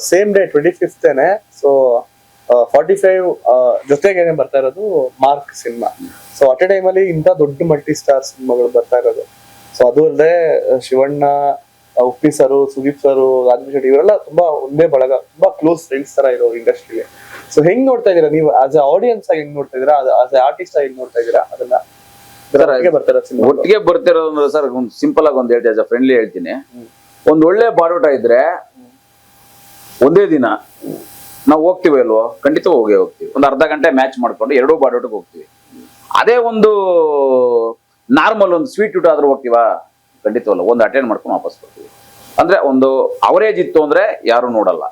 Same day 25th so 45 ಜೊತೆಗೇನೆ ಬರ್ತಾ ಇರೋದು mark cinema. So at A time ಅಲ್ಲಿ ಇಂಥ ದೊಡ್ಡ ಮಲ್ಟಿ ಸ್ಟಾರ್ ಸಿನಿಮಾಗಳು ಬರ್ತಾ ಇರೋದು. ಸೊ ಅದು ಅಲ್ಲದೆ ಶಿವಣ್ಣ, ಉಪ್ಪಿ ಸರು, ಸುದೀಪ್ ಸರು, ರಾಜೇಶ್ ಶೆಟ್ಟಿ ಇವರೆಲ್ಲ ತುಂಬಾ ಒಂದೇ ಬಳಗ, ತುಂಬಾ ಕ್ಲೋಸ್ ಫ್ರೆಂಡ್ಸ್ ತರ ಇರೋ ಇಂಡಸ್ಟ್ರಿಗೆ. ಸೊ ಹೆಂಗ್ ನೋಡ್ತಾ ಇದೀರಾ ನೀವು ಆಸ್ ಎ ಆಡಿಯನ್ಸ್ ಆಗಿ, ಹೆಂಗ್ ನೋಡ್ತಾ ಇದೀರಾ, ಆಸ್ ಎ ಆರ್ಟಿಸ್ಟ್ ಆಗಿ ನೋಡ್ತಾ ಇದೀರಾ ಅದನ್ನ? ಒಟ್ಟಿಗೆ ಬರ್ತಿರೋದು ಸರ್, ಸಿಂಪಲ್ ಆಗಿ ಒಂದ್ ಹೇಳ್ತೀನಿ, ಫ್ರೆಂಡ್ಲಿ ಹೇಳ್ತೀನಿ. ಒಂದ್ ಒಳ್ಳೆ ಬಾಡೂಟ ಇದ್ರೆ ಒಂದೇ ದಿನ ನಾವು ಹೋಗ್ತೀವಿ ಅಲ್ವೋ, ಖಂಡಿತ ಹೋಗ್ತೀವಿ. ಒಂದು ಅರ್ಧ ಗಂಟೆ ಮ್ಯಾಚ್ ಮಾಡ್ಕೊಂಡು ಎರಡೂ ಬಾಡೂಟಕ್ಕೆ ಹೋಗ್ತೀವಿ. ಅದೇ ಒಂದು ನಾರ್ಮಲ್ ಒಂದು ಸ್ವೀಟ್ ಊಟ ಆದ್ರೂ ಹೋಗ್ತೀವಾ? ಖಂಡಿತವಲ್ಲ, ಒಂದು ಅಟೆಂಡ್ ಮಾಡ್ಕೊಂಡು ವಾಪಸ್ ಬರ್ತೀವಿ. ಅಂದ್ರೆ ಒಂದು ಅವರೇಜ್ ಇತ್ತು ಅಂದ್ರೆ ಯಾರು ನೋಡಲ್ಲ,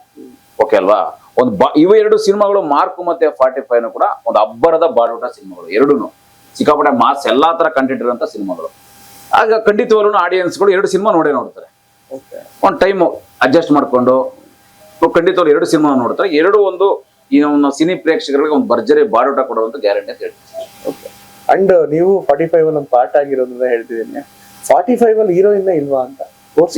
ಓಕೆ ಅಲ್ವಾ? ಒಂದು ಇವು ಎರಡು ಸಿನಿಮಾಗಳು, ಮಾರ್ಕ್ ಮತ್ತೆ 45 ಕೂಡ ಒಂದು ಅಬ್ಬರದ ಬಾಡೂಟ ಸಿನಿಮಾಗಳು, ಎರಡೂನು ಸಿಕ್ಕಾಪಟ್ಟೆ ಮಾಸ್, ಎಲ್ಲಾ ತರ ಕಂಟೆಂಟ್ ಇರುವಂತ ಸಿನಿಮಾಗಳು. ಆಗ ಖಂಡಿತವಾಗ್ಲೂ ಆಡಿಯನ್ಸ್ಗಳು ಎರಡು ಸಿನಿಮಾ ನೋಡ್ತಾರೆ. ಒಂದು ಟೈಮ್ ಅಡ್ಜಸ್ಟ್ ಮಾಡ್ಕೊಂಡು ಖಂಡಿತವಾಗ್ಲೂ ಎರಡು ಸಿನಿಮಾ ನೋಡ್ತಾರೆ. ಎರಡು ಒಂದು ಈ ಸಿನಿ ಪ್ರೇಕ್ಷಕರಿಗೆ ಒಂದು ಭರ್ಜರಿ ಬಾಡೂಟ ಕೊಡುವಂತ ಗ್ಯಾರಂಟಿ ಅಂತ ಹೇಳ್ತೀನಿ. ಅಂಡ್ ನೀವು 45 ಒಂದು ಪಾರ್ಟ್ ಆಗಿರೋದ್ರಿಂದ ಹೇಳ್ತಿದ್ದೀನಿ, 45 ಅಲ್ಲಿ ಹೀರೋಯಿನ್ ಇಲ್ವಾ ಅಂತ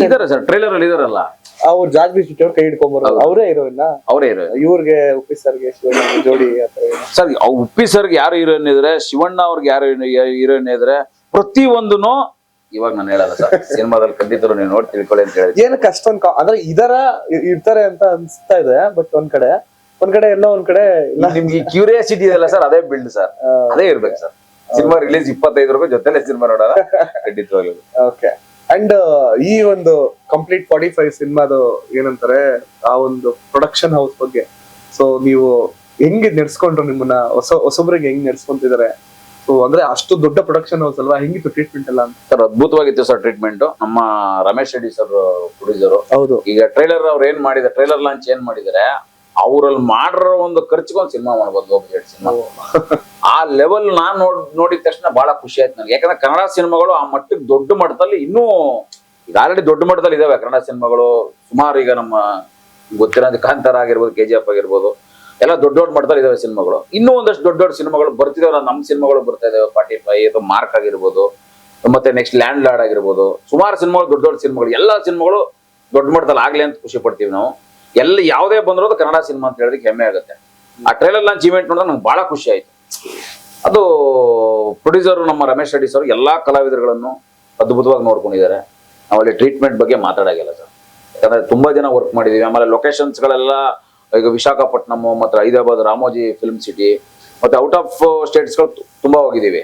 ಇದಾರೆ ಸರ್, ಟ್ರೈಲರ್ ಅಲ್ಲಿ ಇದಾರಲ್ಲ ಅವ್ರು ಜಾರ್ಜ್ ಬಿ ಅವ್ರು ಕೈ ಹಿಡ್ಕೊಂಡ್ಬರೋದು, ಅವರೇ ಹೀರೋಯಿನ್. ಅವರೇ ಹೀರೋಯಿನ್. ಇವ್ರಿಗೆ ಉಪ್ಪಿ ಸರ್ಗೆ ಶಿವಣ್ಣ ಜೋಡಿ ಸರ್, ಉಪ್ಪಿ ಸರ್ಗೆ ಯಾರು ಹೀರೋಯಿನ್ ಇದ್ರೆ, ಶಿವಣ್ಣ ಅವ್ರಿಗೆ ಯಾರು ಹೀರೋಯಿನ್ ಇದ್ರೆ, ಪ್ರತಿಯೊಂದೂ ಇವಾಗ ನಾನು ಹೇಳಲ್ಲ ಸರ್, ಸಿನಿಮಾದಲ್ಲಿ ಖಂಡಿತ ನೀವು ನೋಡಿ ತಿಳ್ಕೊಳ್ಳಿ ಅಂತ ಹೇಳಿ. ಏನಕ್ಕೆ ಅಷ್ಟೊಂದು ಅಂದ್ರೆ ಇರ್ತಾರೆ ಅಂತ ಅನ್ಸ್ತಾ ಇದೆ, ಬಟ್ ಒಂದ್ ಕಡೆ ಎಲ್ಲ ಒಂದ್ ಕಡೆ ನಿಮ್ಗೆ ಕ್ಯೂರಿಯಾಸಿಟಿ ಇದೆಲ್ಲ ಸರ್, ಅದೇ ಬಿಲ್ಡ್ ಸರ್, ಅದೇ ಇರ್ಬೇಕು ಸರ್. ಸಿನಿಮಾ ರಿಲೀಸ್ 25 ಜೊತೆಲೆ ಸಿನಿಮಾ ನೋಡೋಣ ಖಂಡಿತವಾಗ್ಲೂ. ಓಕೆ. ಅಂಡ್ ಈ ಒಂದು ಕಂಪ್ಲೀಟ್ 45 ಸಿನಿಮಾದು ಏನಂತಾರೆ, ಆ ಒಂದು ಪ್ರೊಡಕ್ಷನ್ ಹೌಸ್ ಬಗ್ಗೆ ಸೊ ನೀವು ಹೆಂಗ್ ನಡ್ಸ್ಕೊಂಡ್ರು, ನಿಮ್ಮನ್ನ ಹೊಸೊಬ್ರಿಗೆ ಹೆಂಗ್ ನಡ್ಸ್ಕೊಂತಿದ್ದಾರೆ? ಸೊ ಅಂದ್ರೆ ಅಷ್ಟು ದೊಡ್ಡ ಪ್ರೊಡಕ್ಷನ್ ಹೌಸ್ ಅಲ್ವಾ, ಹೆಂಗಿತ್ತು ಟ್ರೀಟ್ಮೆಂಟ್ ಎಲ್ಲ ಅಂತ? ಸರ್ ಅದ್ಭುತವಾಗಿತ್ತು ಸರ್ ಟ್ರೀಟ್ಮೆಂಟ್. ನಮ್ಮ ರಮೇಶ್ ರೆಡ್ಡಿ ಸರ್ ಪ್ರೊಡ್ಯೂಸರ್. ಹೌದು. ಈಗ ಟ್ರೈಲರ್ ಅವ್ರು ಏನ್ ಮಾಡಿದ್ದಾರೆ, ಟ್ರೈಲರ್ ಲಾಂಚ್ ಏನ್ ಮಾಡಿದ್ದಾರೆ, ಅವ್ರಲ್ಲಿ ಮಾಡಿರೋ ಒಂದು ಖರ್ಚಿಗೊಂದು ಸಿನಿಮಾ ಮಾಡ್ಬೋದು, ಬಜೆಟ್ ಸಿನಿಮಾ. ಆ ಲೆವೆಲ್ ನಾನ್ ನೋಡಿದ ತಕ್ಷಣ ಬಹಳ ಖುಷಿ ಆಯ್ತು ನನಗೆ. ಯಾಕಂದ್ರೆ ಕನ್ನಡ ಸಿನಿಮಾಗಳು ಆ ಮಟ್ಟಕ್ಕೆ ದೊಡ್ಡ ಮಟ್ಟದಲ್ಲಿ ಇನ್ನೂ ಈಗ ಆಲ್ರೆಡಿ ದೊಡ್ಡ ಮಟ್ಟದಲ್ಲಿ ಇದಾವೆ ಕನ್ನಡ ಸಿನಿಮಾಗಳು ಸುಮಾರು. ಈಗ ನಮ್ಮ ಗೊತ್ತಿರೋ ಕಾಂತಾರ ಆಗಿರ್ಬೋದು, KGF ಆಗಿರ್ಬೋದು, ಎಲ್ಲ ದೊಡ್ಡ ಮಟ್ಟದಲ್ಲಿ ಇದಾವೆ ಸಿನಿಮಾಗಳು. ಇನ್ನೂ ಒಂದಷ್ಟು ದೊಡ್ಡ ಸಿನಿಮಾಗಳು ಬರ್ತಿದಾವೆ. ನಮ್ಮ ಸಿನಿಮಾಗಳು ಬರ್ತಾ ಇದಾವೆ, 45 ಅಥವಾ ಮಾರ್ಕ್ ಆಗಿರ್ಬೋದು, ಮತ್ತೆ ನೆಕ್ಸ್ಟ್ ಲ್ಯಾಂಡ್ ಲಾರ್ಡ್ ಆಗಿರ್ಬೋದು, ಸುಮಾರು ಸಿನಿಮಾಗಳು ದೊಡ್ಡ ಸಿನಿಮಾಗಳು. ಎಲ್ಲಾ ಸಿನಿಮಾಗಳು ದೊಡ್ಡ ಮಟ್ಟದಲ್ಲಿ ಆಗ್ಲಿ ಅಂತ ಖುಷಿ ಪಡ್ತೀವಿ ನಾವು. ಯಾವುದೇ ಬಂದಿರೋದು ಕನ್ನಡ ಸಿನಿಮಾ ಅಂತ ಹೇಳೋದಕ್ಕೆ ಹೆಮ್ಮೆ ಆಗುತ್ತೆ. ಆ ಟ್ರೈಲರ್ ಲಾಂಚ್ ಇವೆಂಟ್ ನೋಡಿದ್ರೆ ನಂಗೆ ಬಹಳ ಖುಷಿ ಆಯ್ತು. ಅದು ಪ್ರೊಡ್ಯೂಸರ್ ನಮ್ಮ ರಮೇಶ್ ರೆಡ್ಡಿ ಸರ್ ಎಲ್ಲಾ ಕಲಾವಿದರುಗಳನ್ನು ಅದ್ಭುತವಾಗಿ ನೋಡ್ಕೊಂಡಿದ್ದಾರೆ. ನಾವಲ್ಲಿ ಟ್ರೀಟ್ಮೆಂಟ್ ಬಗ್ಗೆ ಮಾತಾಡಾಗಿಲ್ಲ ಸರ್, ಯಾಕಂದ್ರೆ ತುಂಬಾ ಜನ ವರ್ಕ್ ಮಾಡಿದೀವಿ. ಆಮೇಲೆ ಲೊಕೇಶನ್ಸ್ ಗಳೆಲ್ಲ ಈಗ ವಿಶಾಖಪಟ್ಟಣಂ ಮತ್ತೆ ಹೈದರಾಬಾದ್ ರಾಮೋಜಿ ಫಿಲ್ಮ್ ಸಿಟಿ, ಮತ್ತೆ ಔಟ್ ಆಫ್ ಸ್ಟೇಟ್ಸ್ ಗಳು ತುಂಬಾ ಹೋಗಿದ್ದೀವಿ.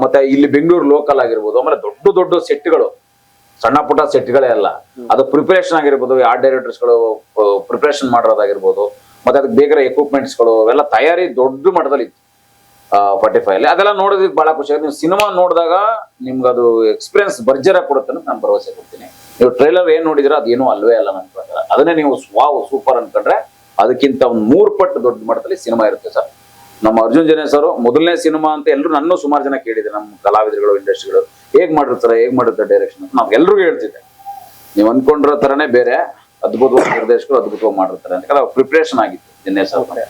ಮತ್ತೆ ಇಲ್ಲಿ ಬೆಂಗಳೂರು ಲೋಕಲ್ ಆಗಿರ್ಬೋದು, ಆಮೇಲೆ ದೊಡ್ಡ ಸೆಟ್ಗಳು, ಸಣ್ಣ ಪುಟ್ಟ ಸೆಟ್ಗಳೇ ಅಲ್ಲ, ಅದು ಪ್ರಿಪರೇಷನ್ ಆಗಿರ್ಬೋದು, ಆರ್ಟ್ ಡೈರೆಕ್ಟರ್ಸ್ ಗಳು ಪ್ರಿಪರೇಷನ್ ಮಾಡಿರೋದಾಗಿರ್ಬೋದು, ಮತ್ತೆ ಅದಕ್ಕೆ ಬೇಕಾದ ಎಕ್ವಿಪ್ಮೆಂಟ್ಸ್ ಗಳು ಅವೆಲ್ಲ ತಯಾರಿ ದೊಡ್ಡ ಮಟ್ಟದಲ್ಲಿ ಇತ್ತು 45 ಅಲ್ಲಿ. ಅದೆಲ್ಲ ನೋಡೋದಕ್ಕೆ ಬಹಳ ಖುಷಿ ಆಗುತ್ತೆ. ನೀವು ಸಿನಿಮಾ ನೋಡಿದಾಗ ನಿಮ್ಗೆ ಅದು ಎಕ್ಸ್ಪೀರಿಯನ್ಸ್ ಭರ್ಜರಿ ಕೊಡುತ್ತೆ ಅಂತ ನಾನು ಭರವಸೆ ಕೊಡ್ತೀನಿ. ನೀವು ಟ್ರೈಲರ್ ಏನ್ ನೋಡಿದ್ರೆ ಅದೇನೂ ಅಲ್ವೇ ಅಲ್ಲ ನನ್ನ ಪ್ರಕಾರ. ಅದನ್ನೇ ನೀವು ವಾವ್ ಸೂಪರ್ ಅನ್ಕೊಂಡ್ರೆ ಅದಕ್ಕಿಂತ ಒಂದು 3 ಪಟ್ಟು ದೊಡ್ಡ ಮಟ್ಟದಲ್ಲಿ ಸಿನಿಮಾ ಇರುತ್ತೆ ಸರ್. ನಮ್ಮ ಅರ್ಜುನ್ ಜನ್ಯ ಸರ್ ಮೊದಲನೇ ಸಿನಿಮಾ ಅಂತ ಎಲ್ಲರೂ ನನ್ನೂ ಸುಮಾರು ಜನ ಕೇಳಿದೆ, ನಮ್ಮ ಕಲಾವಿದರುಗಳು, ಇಂಡಸ್ಟ್ರಿಗಳು ಹೇಗ್ ಮಾಡಿರ್ತಾರೆ ಡೈರೆಕ್ಷನ್ ಅಂತ ನಾವು ಎಲ್ರಿಗೂ ಹೇಳ್ತಿದ್ದೆ. ನೀವು ಅನ್ಕೊಂಡಿರೋ ತರನೇ ಬೇರೆ ಅದ್ಭುತವಾಗಿ ನಿರ್ದೇಶಕರು ಅದ್ಭುತವಾಗಿ ಮಾಡಿರ್ತಾರೆ ಅಂತ ಪ್ರಿಪರೇಷನ್ ಆಗಿತ್ತು ಜನ್ಯ ಸರ್.